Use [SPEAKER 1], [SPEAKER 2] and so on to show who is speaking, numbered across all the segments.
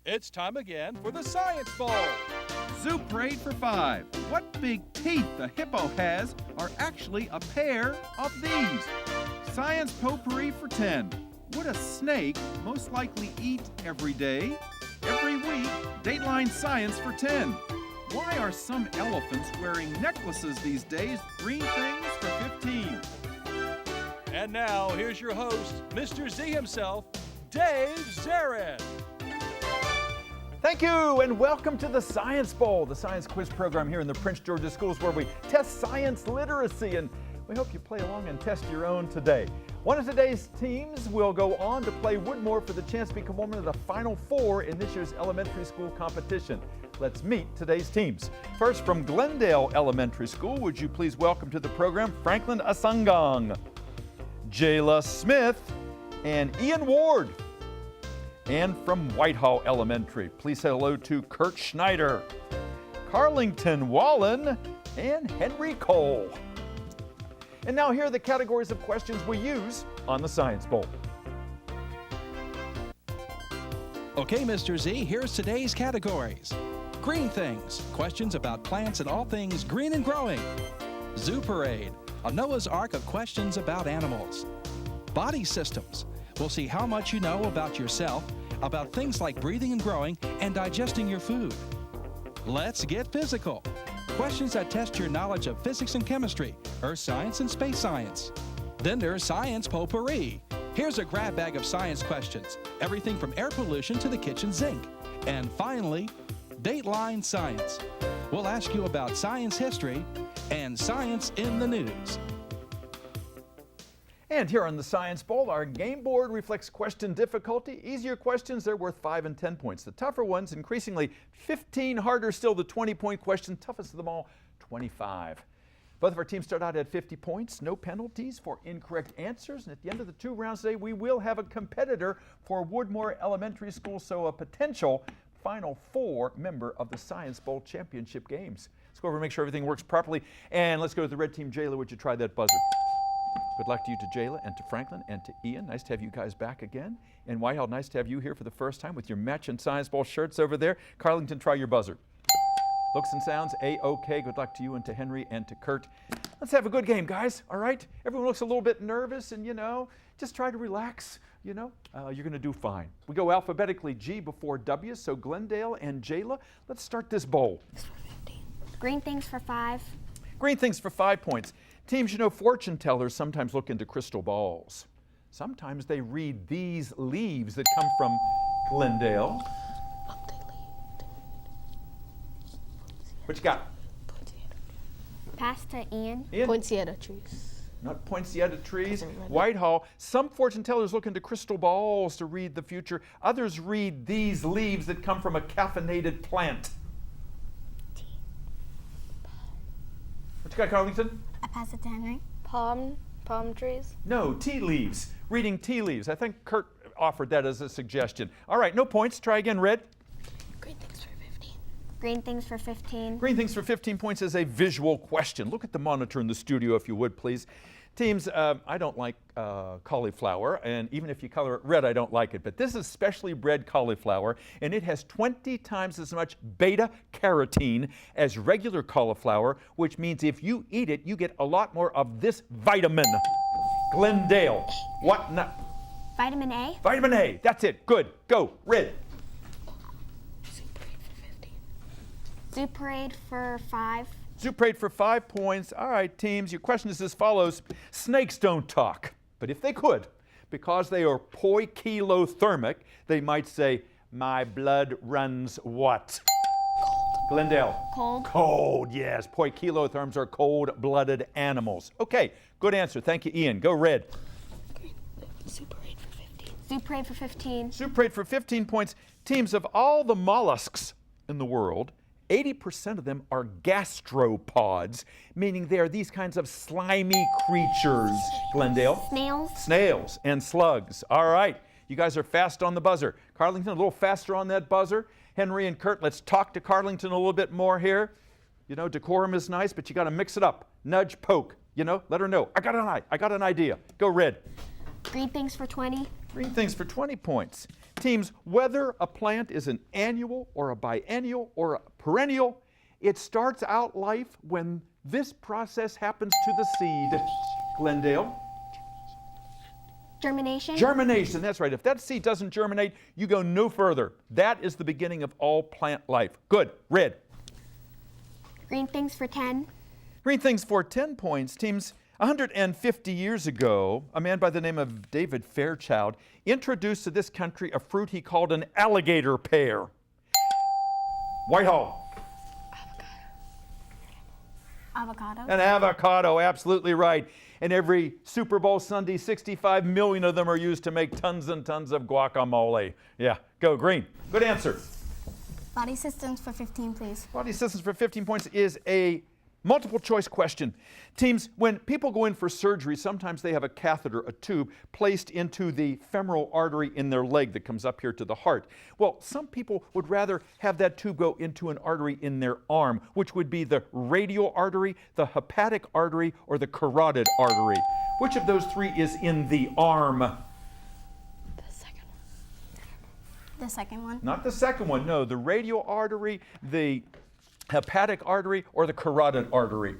[SPEAKER 1] It's time again for the Science Bowl.
[SPEAKER 2] Zoo Parade for 5. What big teeth the hippo has are actually a pair of these. Science Potpourri for 10. Would a snake most likely eat every day? Every week, Dateline Science for 10. Why are some elephants wearing necklaces these days? Green things for 15.
[SPEAKER 1] And now, here's your host, Mr. Z himself, Dave Zarin.
[SPEAKER 3] Thank you, and welcome to the Science Bowl, the science quiz program here in the Prince George's Schools where we test science literacy, and we hope you play along and test your own today. One of today's teams will go on to play Woodmore for the chance to become one of the Final Four in this year's elementary school competition. Let's meet today's teams. First, from Glendale Elementary School, would you please welcome to the program Franklin Asangang, Jayla Smith, and Ian Ward. And from Whitehall Elementary, please say hello to Kurt Schneider, Carlington Wallen, and Henry Cole. And now here are the categories of questions we use on the Science Bowl.
[SPEAKER 4] Okay, Mr. Z, here's today's categories. Green things, questions about plants and all things green and growing. Zoo Parade, a Noah's Ark of questions about animals. Body systems, we'll see how much you know about yourself, about things like breathing and growing and digesting your food. Let's get physical. Questions that test your knowledge of physics and chemistry, earth science and space science. Then there's Science Potpourri. Here's a grab bag of science questions, everything from air pollution to the kitchen sink. And finally, Dateline Science. We'll ask you about science history and science in the news.
[SPEAKER 3] And here on the Science Bowl, our game board reflects question difficulty. Easier questions, they're worth 5 and 10 points. The tougher ones, increasingly 15, harder still, the 20-point question, toughest of them all, 25. Both of our teams start out at 50 points, no penalties for incorrect answers. And at the end of the 2 rounds today, we will have a competitor for Woodmore Elementary School, so a potential Final Four member of the Science Bowl championship games. Let's go over and make sure everything works properly. And let's go to the red team. Jayla, would you try that buzzer? Good luck to you, to Jayla, and to Franklin, and to Ian. Nice to have you guys back again. And Whitehall, nice to have you here for the first time with your matching Science Bowl shirts over there. Carlington, try your buzzer. Looks and sounds A-OK. Good luck to you and to Henry and to Kurt. Let's have a good game, guys, all right? Everyone looks a little bit nervous, and, just try to relax, you're going to do fine. We go alphabetically G before W, so Glendale and Jayla, let's start this bowl.
[SPEAKER 5] Green things for 5.
[SPEAKER 3] Green things for 5 points. Teams, fortune tellers sometimes look into crystal balls. Sometimes they read these leaves that come from Glendale. What you got?
[SPEAKER 5] Pass to Ian.
[SPEAKER 3] Ian?
[SPEAKER 6] Poinsettia trees.
[SPEAKER 3] Not poinsettia trees. Whitehall, some fortune tellers look into crystal balls to read the future. Others read these leaves that come from a caffeinated plant. What you got, Carlington?
[SPEAKER 5] I pass it to Henry.
[SPEAKER 6] Palm trees.
[SPEAKER 3] No, tea leaves. Reading tea leaves. I think Kurt offered that as a suggestion. All right, no points. Try again, red.
[SPEAKER 6] Green things for 15.
[SPEAKER 5] Green things for 15.
[SPEAKER 3] Green things for 15 points is a visual question. Look at the monitor in the studio, if you would, please. Teams, I don't like cauliflower, and even if you color it red, I don't like it. But this is specially bred cauliflower, and it has 20 times as much beta-carotene as regular cauliflower, which means if you eat it, you get a lot more of this vitamin. Glendale. What? No.
[SPEAKER 5] Vitamin A.
[SPEAKER 3] Vitamin A. That's it. Good. Go. Red.
[SPEAKER 5] Zoo Parade for 5.
[SPEAKER 3] Zoo Parade for 5 points. All right, teams, your question is as follows. Snakes don't talk, but if they could, because they are poikilothermic, they might say, my blood runs what? Cold. Glendale.
[SPEAKER 5] Cold.
[SPEAKER 3] Cold, yes. Poikilotherms are cold-blooded animals. Okay, good answer. Thank you, Ian. Go red.
[SPEAKER 6] Zoo Parade for 15.
[SPEAKER 5] Zoo Parade for 15.
[SPEAKER 3] Zoo Parade for 15 points. Teams, of all the mollusks in the world, 80% of them are gastropods, meaning they are these kinds of slimy creatures. Glendale?
[SPEAKER 5] Snails.
[SPEAKER 3] Snails and slugs. All right. You guys are fast on the buzzer. Carlington, a little faster on that buzzer. Henry and Kurt, let's talk to Carlington a little bit more here. Decorum is nice, but you got to mix it up. Nudge, poke. Let her know. I got an idea. Go red.
[SPEAKER 5] Green things for 20.
[SPEAKER 3] Green things for 20 points. Teams, whether a plant is an annual or a biennial or a perennial, it starts out life when this process happens to the seed. Glendale?
[SPEAKER 5] Germination.
[SPEAKER 3] Germination, that's right. If that seed doesn't germinate, you go no further. That is the beginning of all plant life. Good. Red.
[SPEAKER 5] Green things for 10.
[SPEAKER 3] Green things for 10 points. Teams, 150 years ago, a man by the name of David Fairchild introduced to this country a fruit he called an alligator pear. Whitehall.
[SPEAKER 5] Avocado.
[SPEAKER 3] An avocado, absolutely right. And every Super Bowl Sunday, 65 million of them are used to make tons and tons of guacamole. Yeah, go green. Good answer.
[SPEAKER 7] Body systems for 15, please.
[SPEAKER 3] Body systems for 15 points is a multiple choice question. Teams, when people go in for surgery, sometimes they have a catheter, a tube, placed into the femoral artery in their leg that comes up here to the heart. Well, some people would rather have that tube go into an artery in their arm, which would be the radial artery, the hepatic artery, or the carotid artery. Which of those three is in the arm?
[SPEAKER 6] The second one.
[SPEAKER 7] The second one.
[SPEAKER 3] Not the second one, no. The radial artery, the hepatic artery, or the carotid artery?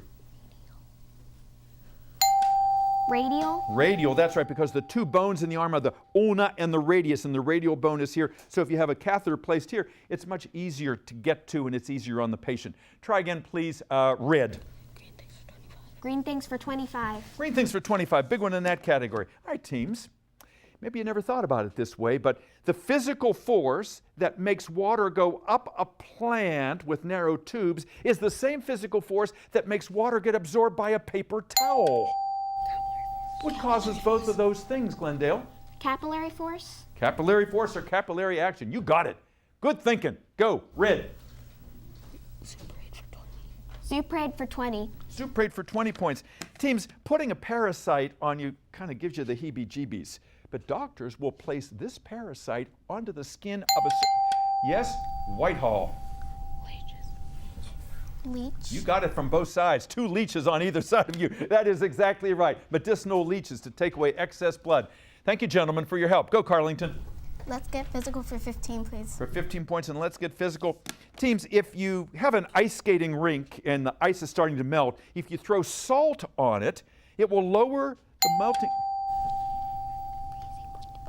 [SPEAKER 5] Radial.
[SPEAKER 3] Radial, that's right, because the two bones in the arm are the ulna and the radius, and the radial bone is here. So if you have a catheter placed here, it's much easier to get to, and it's easier on the patient. Try again, please. Red.
[SPEAKER 5] Green things for 25.
[SPEAKER 3] Green things for 25, big one in that category. All right, teams. Maybe you never thought about it this way, but the physical force that makes water go up a plant with narrow tubes is the same physical force that makes water get absorbed by a paper towel. What causes both of those things, Glendale?
[SPEAKER 5] Capillary force.
[SPEAKER 3] Capillary force or capillary action. You got it. Good thinking. Go. Red.
[SPEAKER 5] Zuprade for 20.
[SPEAKER 3] Zuprade for 20 points. Teams, putting a parasite on you kind of gives you the heebie-jeebies. But doctors will place this parasite onto the skin of a... Yes? Whitehall.
[SPEAKER 7] Leech.
[SPEAKER 3] You got it from both sides. 2 leeches on either side of you. That is exactly right. Medicinal leeches to take away excess blood. Thank you, gentlemen, for your help. Go, Carlington.
[SPEAKER 7] Let's get physical for 15, please.
[SPEAKER 3] For 15 points, and let's get physical. Teams, if you have an ice skating rink and the ice is starting to melt, if you throw salt on it, it will lower the melting...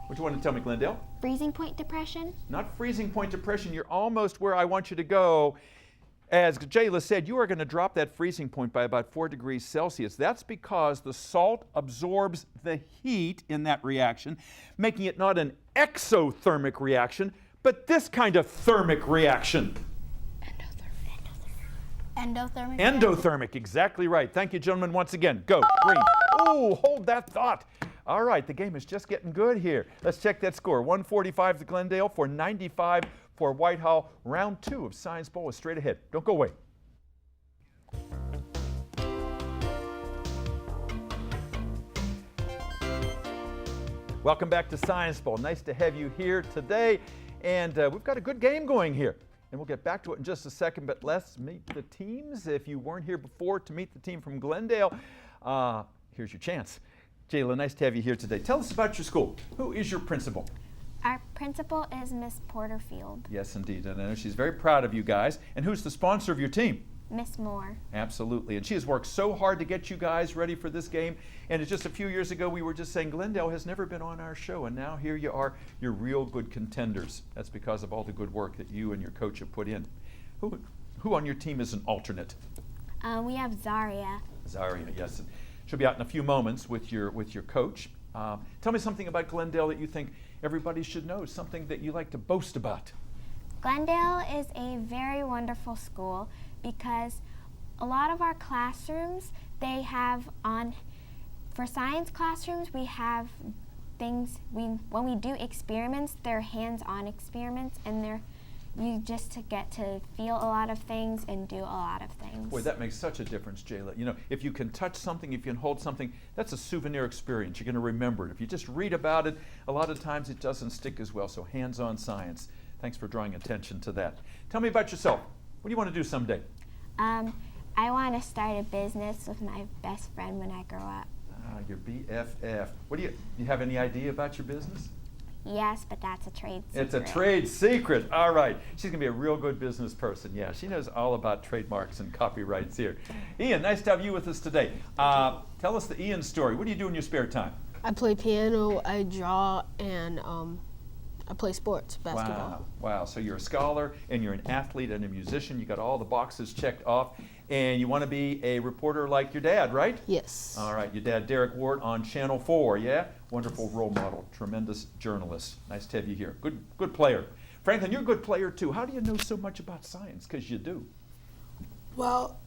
[SPEAKER 3] What do you want to tell me, Glendale?
[SPEAKER 5] Freezing point depression.
[SPEAKER 3] Not freezing point depression. You're almost where I want you to go. As Jayla said, you are going to drop that freezing point by about 4 degrees Celsius. That's because the salt absorbs the heat in that reaction, making it not an exothermic reaction, but this kind of thermic reaction.
[SPEAKER 7] Endothermic.
[SPEAKER 3] Endothermic, exactly right. Thank you, gentlemen, once again. Go, green. Oh, hold that thought. All right, the game is just getting good here. Let's check that score. 145 to Glendale for 95 for Whitehall. Round 2 of Science Bowl is straight ahead. Don't go away. Welcome back to Science Bowl. Nice to have you here today. And we've got a good game going here. And we'll get back to it in just a second, but let's meet the teams. If you weren't here before to meet the team from Glendale, here's your chance. Jayla, nice to have you here today. Tell us about your school. Who is your principal?
[SPEAKER 5] Our principal is Miss Porterfield.
[SPEAKER 3] Yes, indeed. And I know she's very proud of you guys. And who's the sponsor of your team?
[SPEAKER 5] Miss Moore.
[SPEAKER 3] Absolutely. And she has worked so hard to get you guys ready for this game. And it's just a few years ago we were just saying Glendale has never been on our show. And now here you are. You're real good contenders. That's because of all the good work that you and your coach have put in. Who on your team is an alternate?
[SPEAKER 5] We have Zaria.
[SPEAKER 3] Zaria, yes. She'll be out in a few moments with your coach. Tell me something about Glendale that you think everybody should know, something that you like to boast about.
[SPEAKER 5] Glendale is a very wonderful school because a lot of our classrooms, they have for science classrooms, we have things, when we do experiments, they're hands-on experiments, and you just get to feel a lot of things and do a lot of things.
[SPEAKER 3] Boy, that makes such a difference, Jayla. You know, if you can touch something, if you can hold something, that's a souvenir experience. You're going to remember it. If you just read about it, a lot of times it doesn't stick as well. So hands-on science. Thanks for drawing attention to that. Tell me about yourself. What do you want to do someday?
[SPEAKER 5] I want to start a business with my best friend when I grow up.
[SPEAKER 3] Your BFF. What do you have any idea about your business?
[SPEAKER 5] Yes, but that's a trade secret.
[SPEAKER 3] It's a trade secret. All right. She's going to be a real good business person. Yeah, she knows all about trademarks and copyrights here. Ian, nice to have you with us today. Tell us the Ian story. What do you do in your spare time?
[SPEAKER 6] I play piano, I draw, and I play sports, basketball.
[SPEAKER 3] Wow. So you're a scholar and you're an athlete and a musician. You got all the boxes checked off. And you want to be a reporter like your dad, right?
[SPEAKER 6] Yes.
[SPEAKER 3] All right. Your dad, Derek Ward, on Channel 4, yeah? Wonderful role model, tremendous journalist. Nice to have you here. Good player. Franklin, you're a good player too. How do you know so much about science? Because you do.
[SPEAKER 8] Well,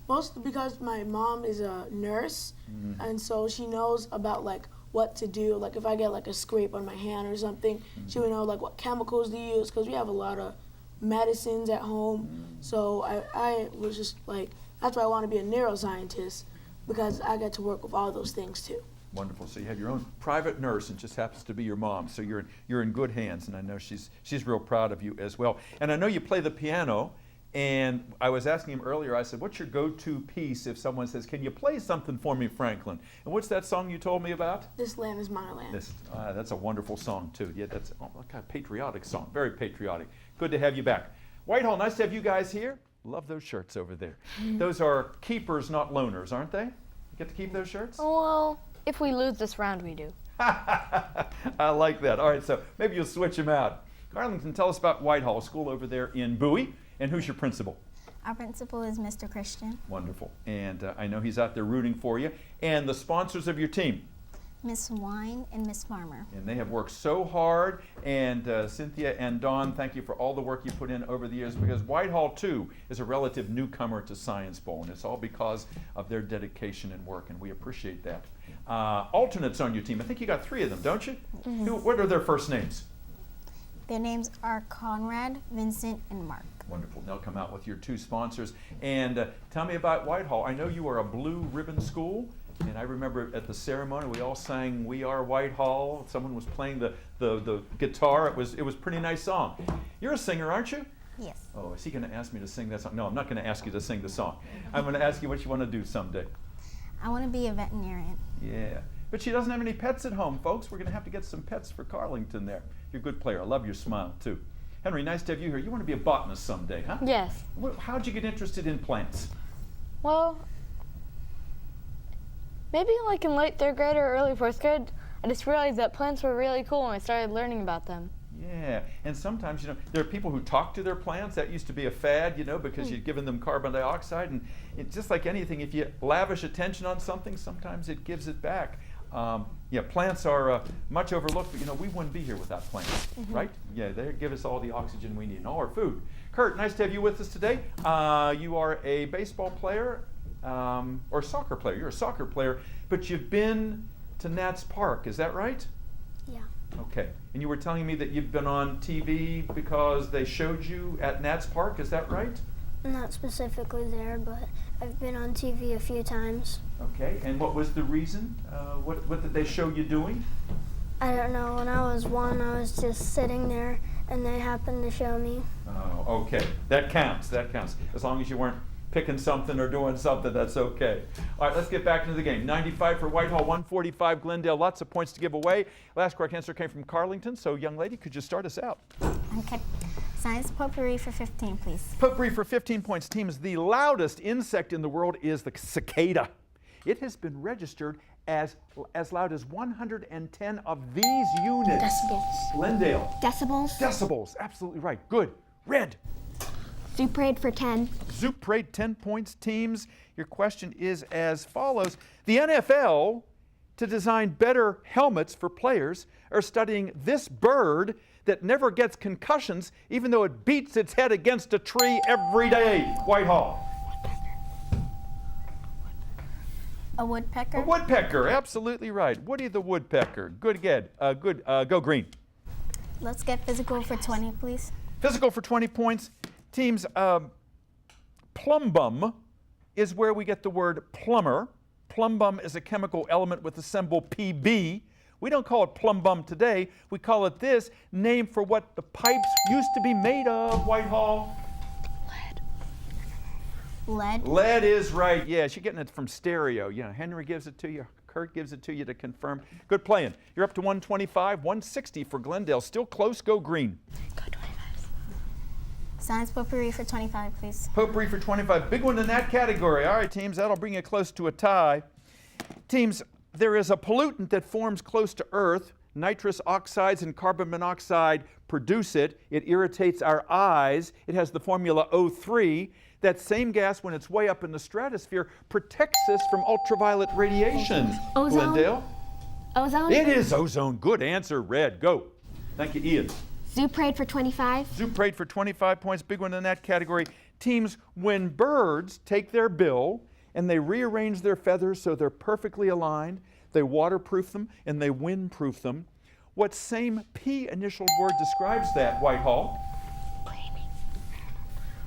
[SPEAKER 8] mostly because my mom is a nurse, and so she knows about like what to do. Like if I get like a scrape on my hand or something, she would know like what chemicals to use, because we have a lot of medicines at home. So I was just like, that's why I want to be a neuroscientist, because I get to work with all those things too.
[SPEAKER 3] Wonderful. So you have your own private nurse, and just happens to be your mom. So you're in good hands, and I know she's real proud of you as well. And I know you play the piano. And I was asking him earlier, I said, what's your go-to piece if someone says, can you play something for me, Franklin? And what's that song you told me about?
[SPEAKER 8] This Land Is My Land.
[SPEAKER 3] That's a wonderful song, too. Yeah, that's a kind of patriotic song, very patriotic. Good to have you back. Whitehall, nice to have you guys here. Love those shirts over there. Those are keepers, not loners, aren't they? You get to keep those shirts?
[SPEAKER 6] Well, if we lose this round, we do.
[SPEAKER 3] I like that. All right, so maybe you'll switch them out. Arlington, tell us about Whitehall, school over there in Bowie. And who's your principal?
[SPEAKER 7] Our principal is Mr. Christian.
[SPEAKER 3] Wonderful. And I know he's out there rooting for you. And the sponsors of your team?
[SPEAKER 7] Miss Wine and Miss Farmer.
[SPEAKER 3] And they have worked so hard. And Cynthia and Dawn, thank you for all the work you put in over the years, because Whitehall, too, is a relative newcomer to Science Bowl. And it's all because of their dedication and work, and we appreciate that. Alternates on your team. I think you got 3 of them, don't you? What are their first names?
[SPEAKER 7] Their names are Conrad, Vincent, and Mark.
[SPEAKER 3] Wonderful. They'll come out with your 2 sponsors. And tell me about Whitehall. I know you are a blue ribbon school, and I remember at the ceremony we all sang "We Are Whitehall." Someone was playing the guitar. It was a pretty nice song. You're a singer, aren't you?
[SPEAKER 7] Yes.
[SPEAKER 3] Oh, is he going to ask me to sing that song? No, I'm not going to ask you to sing the song. I'm going to ask you what you want to do someday.
[SPEAKER 7] I want to be a veterinarian.
[SPEAKER 3] Yeah. But she doesn't have any pets at home, folks. We're going to have to get some pets for Carlington there. You're a good player. I love your smile, too. Henry, nice to have you here. You want to be a botanist someday, huh?
[SPEAKER 6] Yes.
[SPEAKER 3] How'd you get interested in plants?
[SPEAKER 6] Well, maybe like in late 3rd grade or early 4th grade, I just realized that plants were really cool and I started learning about them.
[SPEAKER 3] Yeah, and sometimes, there are people who talk to their plants. That used to be a fad, because you'd given them carbon dioxide. And it's just like anything, if you lavish attention on something, sometimes it gives it back. Plants are much overlooked, but we wouldn't be here without plants, right? Yeah, they give us all the oxygen we need and all our food. Kurt, nice to have you with us today. You are a baseball player or soccer player. You're a soccer player, but you've been to Nats Park, is that right?
[SPEAKER 7] Yeah.
[SPEAKER 3] Okay, and you were telling me that you've been on TV because they showed you at Nats Park, is that right?
[SPEAKER 9] Not specifically there, but I've been on TV a few times.
[SPEAKER 3] Okay, and what was the reason? What did they show you doing?
[SPEAKER 9] I don't know. When I was 1, I was just sitting there, and they happened to show me.
[SPEAKER 3] Oh, okay. That counts. As long as you weren't picking something or doing something, that's okay. All right, let's get back into the game. 95 for Whitehall, 145 Glendale. Lots of points to give away. Last correct answer came from Carlington. So, young lady, could you start us out?
[SPEAKER 7] Okay. Science potpourri for 15, please.
[SPEAKER 3] Potpourri for 15 points. Teams, the loudest insect in the world is the cicada. It has been registered as loud as 110 of these units.
[SPEAKER 7] Decibels.
[SPEAKER 3] Glendale.
[SPEAKER 5] Decibels.
[SPEAKER 3] Decibels, absolutely right. Good. Red.
[SPEAKER 5] Zoo Parade for 10.
[SPEAKER 3] Zoo Parade, 10 points. Teams, your question is as follows. The NFL, to design better helmets for players, are studying this bird that never gets concussions even though it beats its head against a tree every day. Whitehall.
[SPEAKER 7] A woodpecker.
[SPEAKER 3] A woodpecker, absolutely right. Woody the woodpecker. Good again. Go green.
[SPEAKER 7] Let's get physical for 20, please.
[SPEAKER 3] Physical for 20 points. Teams, plumbum is where we get the word plumber. Plumbum is a chemical element with the symbol Pb. We don't call it plumbum today. We call it this, named for what the pipes used to be made of. Whitehall.
[SPEAKER 7] Lead.
[SPEAKER 3] Lead is right. Yes, you're getting it from stereo. Henry gives it to you. Kurt gives it to you to confirm. Good playing. You're up to 125, 160 for Glendale. Still close. Go green.
[SPEAKER 6] Go 25.
[SPEAKER 7] Science potpourri for 25, please.
[SPEAKER 3] Potpourri for 25. Big one in that category. All right, teams, that'll bring you close to a tie. Teams, there is a pollutant that forms close to Earth. Nitrous oxides and carbon monoxide produce it. It irritates our eyes. It has the formula O3. That same gas, when it's way up in the stratosphere, protects us from ultraviolet radiation.
[SPEAKER 5] Ozone?
[SPEAKER 3] Glendale?
[SPEAKER 5] Ozone?
[SPEAKER 3] It is ozone. Good answer, Red. Go. Thank you, Ian.
[SPEAKER 5] Zoo parade for 25.
[SPEAKER 3] Zoo parade for 25 points. Big one in that category. Teams, when birds take their bill and they rearrange their feathers so they're perfectly aligned, they waterproof them and they windproof them. What same P initial word describes that, Whitehall?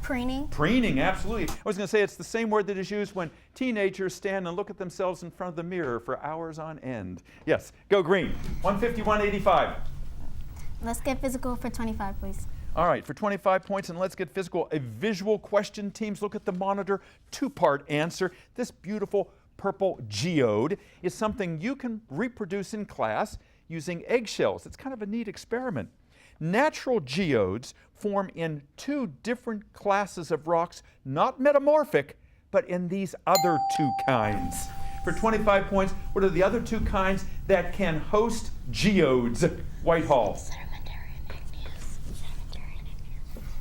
[SPEAKER 7] Preening.
[SPEAKER 3] Preening, absolutely. I was going to say it's the same word that is used when teenagers stand and look at themselves in front of the mirror for hours on end. Yes, go green. 150, 185.
[SPEAKER 7] Let's get physical for 25, please.
[SPEAKER 3] All right, for 25 points, and let's get physical. A visual question. Teams, look at the monitor. Two-part answer. This beautiful purple geode is something you can reproduce in class using eggshells. It's kind of a neat experiment. Natural geodes form in two different classes of rocks, not metamorphic, but in these other two kinds. For 25 points, what are the other two kinds that can host geodes? Whitehall.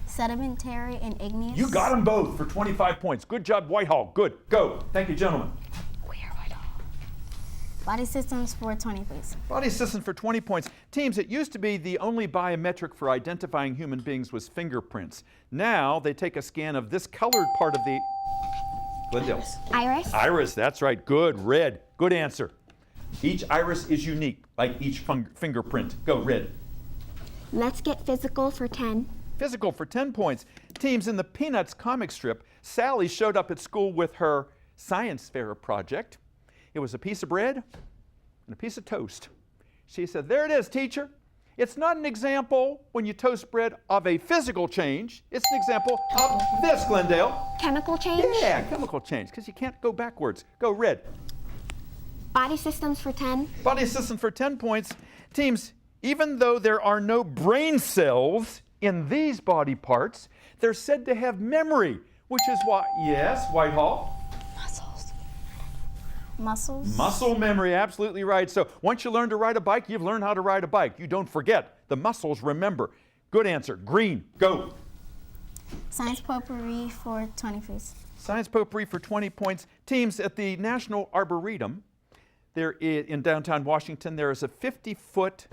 [SPEAKER 7] Sedimentary and igneous.
[SPEAKER 3] You got them both for 25 points. Good job, Whitehall. Good. Go. Thank you, gentlemen.
[SPEAKER 7] Body systems for 20, please.
[SPEAKER 3] Body systems for 20 points. Teams, it used to be the only biometric for identifying human beings was fingerprints. Now they take a scan of this colored part of the... Glendale.
[SPEAKER 5] Iris.
[SPEAKER 3] Iris, that's right. Good. Red. Good answer. Each iris is unique, like each fingerprint. Go, Red.
[SPEAKER 5] Let's get physical for 10.
[SPEAKER 3] Physical for 10 points. Teams, in the Peanuts comic strip, Sally showed up at school with her science fair project. It was a piece of bread and a piece of toast. She said, "There it is, teacher. It's not an example when you toast bread of a physical change. It's an example of this, Glendale."
[SPEAKER 5] Chemical change?
[SPEAKER 3] Yeah, chemical change, because you can't go backwards. Go, Red.
[SPEAKER 5] Body systems for 10.
[SPEAKER 3] Body system for 10 points. Teams, even though there are no brain cells in these body parts, they're said to have memory, which is why, yes, Whitehall?
[SPEAKER 7] Muscles.
[SPEAKER 3] Muscle memory, absolutely right. So once you learn to ride a bike, you've learned how to ride a bike. You don't forget. The muscles remember. Good answer. Green. Go.
[SPEAKER 7] Science potpourri for 20, please.
[SPEAKER 3] Science potpourri for 20 points. Teams, at the National Arboretum, in downtown Washington, there is a 50-foot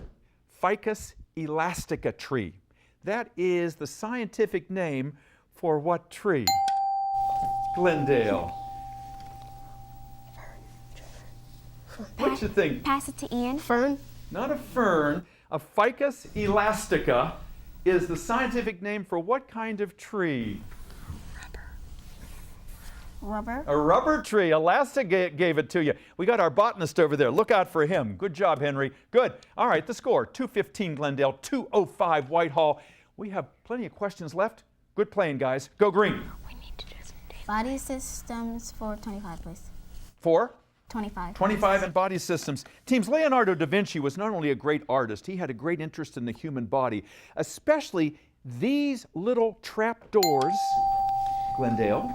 [SPEAKER 3] Ficus elastica tree. That is the scientific name for what tree? Glendale. What you think?
[SPEAKER 5] Pass it to Ian.
[SPEAKER 6] Fern.
[SPEAKER 3] Not a fern. A Ficus elastica is the scientific name for what kind of tree?
[SPEAKER 7] Rubber.
[SPEAKER 3] A rubber tree. Elastic gave it to you. We got our botanist over there. Look out for him. Good job, Henry. Good. All right, the score, 215 Glendale, 205 Whitehall. We have plenty of questions left. Good playing, guys. Go green.
[SPEAKER 6] We need to do some data.
[SPEAKER 7] Body systems for 25, please.
[SPEAKER 3] 4.
[SPEAKER 7] 25.
[SPEAKER 3] 25 in body systems. Teams, Leonardo da Vinci was not only a great artist, he had a great interest in the human body, especially these little trap doors. Glendale.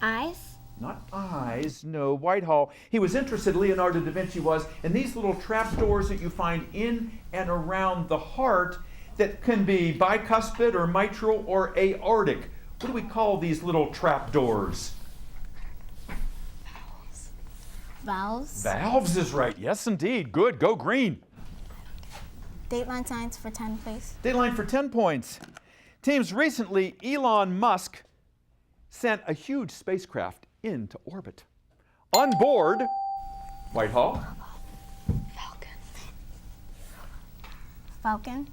[SPEAKER 5] Eyes?
[SPEAKER 3] Not eyes, no, Whitehall. He was interested, Leonardo da Vinci was, in these little trap doors that you find in and around the heart that can be bicuspid or mitral or aortic. What do we call these little trap doors?
[SPEAKER 7] Valves.
[SPEAKER 3] Valves is right. Yes, indeed. Good. Go green.
[SPEAKER 7] Dateline science for 10, please.
[SPEAKER 3] Dateline for 10 points. Teams, recently Elon Musk sent a huge spacecraft into orbit. On board, Whitehall.
[SPEAKER 7] Falcon.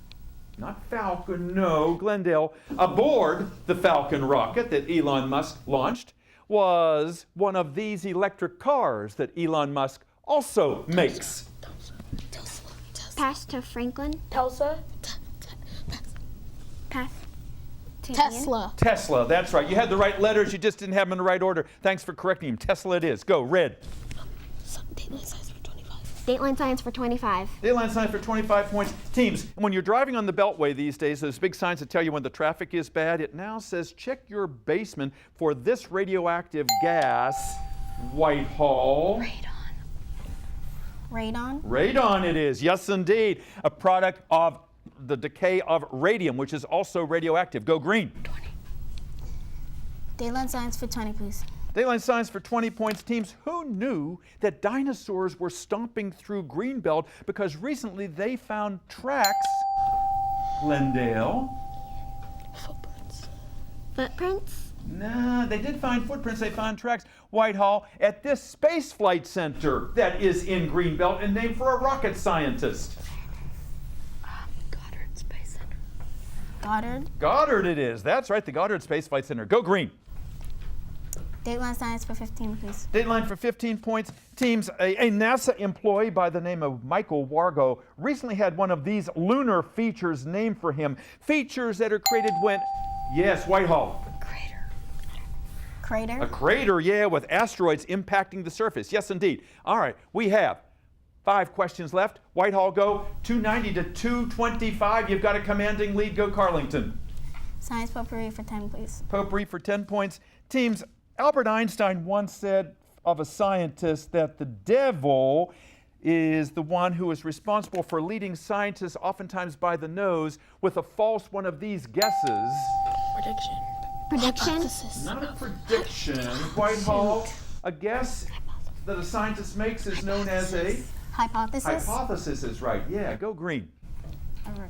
[SPEAKER 3] Not Falcon, no, Glendale. Aboard the Falcon rocket that Elon Musk launched was one of these electric cars that Elon Musk also makes.
[SPEAKER 5] Pass to Franklin.
[SPEAKER 6] Tulsa.
[SPEAKER 5] Pass to Ian.
[SPEAKER 6] Tesla.
[SPEAKER 3] Tesla, that's right. You had the right letters, you just didn't have them in the right order. Thanks for correcting him. Tesla it is. Go, Red.
[SPEAKER 5] Dateline Science for 25.
[SPEAKER 3] Dateline Science for 25 points. Teams, when you're driving on the Beltway these days, those big signs that tell you when the traffic is bad, it now says check your basement for this radioactive gas, Whitehall.
[SPEAKER 7] Radon.
[SPEAKER 3] Radon it is, yes indeed. A product of the decay of radium, which is also radioactive. Go green.
[SPEAKER 7] Dateline Science for 20, please.
[SPEAKER 3] Dateline Science for 20 points. Teams, who knew that dinosaurs were stomping through Greenbelt because recently they found tracks, Glendale?
[SPEAKER 5] Footprints?
[SPEAKER 3] Nah, they did find footprints. They found tracks, Whitehall, at this space flight center that is in Greenbelt and named for a rocket scientist.
[SPEAKER 6] Goddard Space Center.
[SPEAKER 7] Goddard.
[SPEAKER 3] Goddard it is. That's right, the Goddard Space Flight Center. Go green.
[SPEAKER 7] Dateline Science for 15, please.
[SPEAKER 3] Dateline for 15 points. Teams, a NASA employee by the name of Michael Wargo recently had one of these lunar features named for him. Features that are created when, yes, Whitehall.
[SPEAKER 7] Crater.
[SPEAKER 3] A crater, yeah, with asteroids impacting the surface. Yes, indeed. All right, we have 5 questions left. Whitehall, go 290 to 225. You've got a commanding lead. Go Carlington.
[SPEAKER 7] Science potpourri for 10, please.
[SPEAKER 3] Potpourri for 10 points. Teams, Albert Einstein once said of a scientist that the devil is the one who is responsible for leading scientists oftentimes by the nose with a false one of these guesses.
[SPEAKER 5] Prediction?
[SPEAKER 3] Not a prediction. Whitehall, a guess that a scientist makes is known as a
[SPEAKER 7] Hypothesis.
[SPEAKER 3] hypothesis is right. Yeah, go green.
[SPEAKER 7] All right.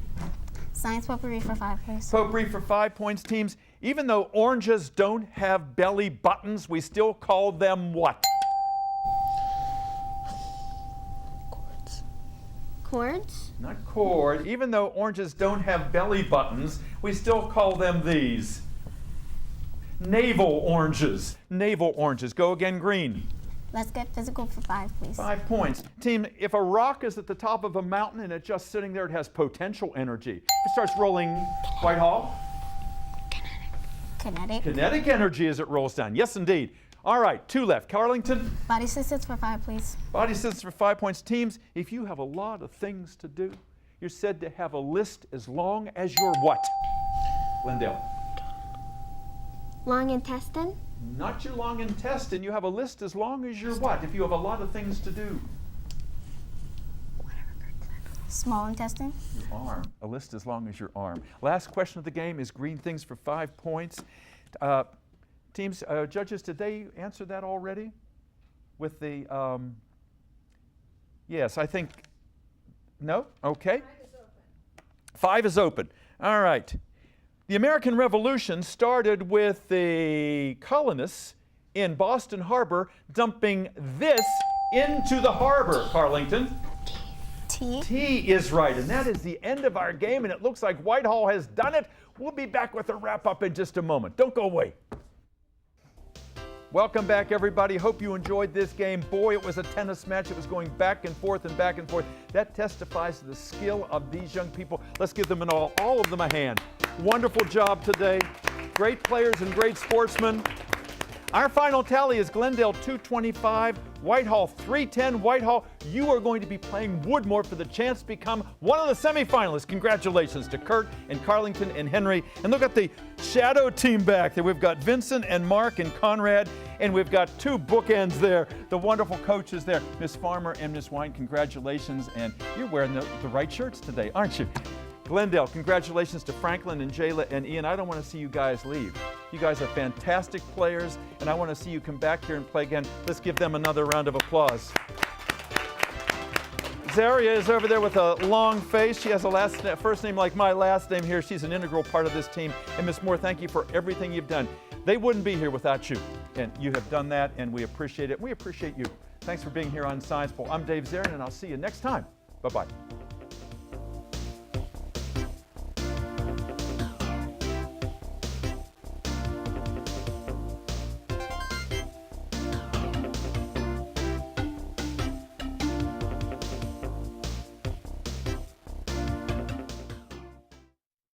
[SPEAKER 7] Science potpourri for 5, please.
[SPEAKER 3] Potpourri for 5 points. Teams, even though oranges don't have belly buttons, we still call them what?
[SPEAKER 5] Chords?
[SPEAKER 3] Not cord. Even though oranges don't have belly buttons, we still call them these. Navel oranges. Navel oranges. Go again, green.
[SPEAKER 7] Let's get physical for 5, please.
[SPEAKER 3] 5 points. Team, if a rock is at the top of a mountain and it's just sitting there, it has potential energy. If it starts rolling, Whitehall?
[SPEAKER 7] Kinetic.
[SPEAKER 3] Kinetic energy as it rolls down. Yes, indeed. All right, 2 left. Carlington?
[SPEAKER 7] Body systems for 5, please.
[SPEAKER 3] Body systems for 5 points. Teams, if you have a lot of things to do, you're said to have a list as long as your what? Glendale?
[SPEAKER 5] Long intestine?
[SPEAKER 3] Not your long intestine. You have a list as long as your what? If you have a lot of things to do.
[SPEAKER 7] Small intestine.
[SPEAKER 3] Your arm. A list as long as your arm. Last question of the game is green things for 5 points. Teams, judges, did they answer that already? With the, yes, I think, no? Okay. 5 is open. All right. The American Revolution started with the colonists in Boston Harbor dumping this into the harbor, Carlington.
[SPEAKER 7] T.
[SPEAKER 3] T is right, and that is the end of our game, and it looks like Whitehall has done it. We'll be back with a wrap-up in just a moment. Don't go away. Welcome back, everybody. Hope you enjoyed this game. Boy, it was a tennis match. It was going back and forth and back and forth. That testifies to the skill of these young people. Let's give them all of them a hand. Wonderful job today. Great players and great sportsmen. Our final tally is Glendale 225, Whitehall 310. Whitehall, you are going to be playing Woodmore for the chance to become one of the semifinalists. Congratulations to Kurt and Carlington and Henry. And look at the shadow team back there. We've got Vincent and Mark and Conrad, and we've got 2 bookends there. The wonderful coaches there, Miss Farmer and Miss Wine. Congratulations, and you're wearing the right shirts today, aren't you? Glendale, congratulations to Franklin and Jayla and Ian. I don't want to see you guys leave. You guys are fantastic players, and I want to see you come back here and play again. Let's give them another round of applause. Zaria is over there with a long face. She has a first name like my last name here. She's an integral part of this team. And Miss Moore, thank you for everything you've done. They wouldn't be here without you, and you have done that, and we appreciate it. We appreciate you. Thanks for being here on Science Bowl. I'm Dave Zarin, and I'll see you next time. Bye-bye.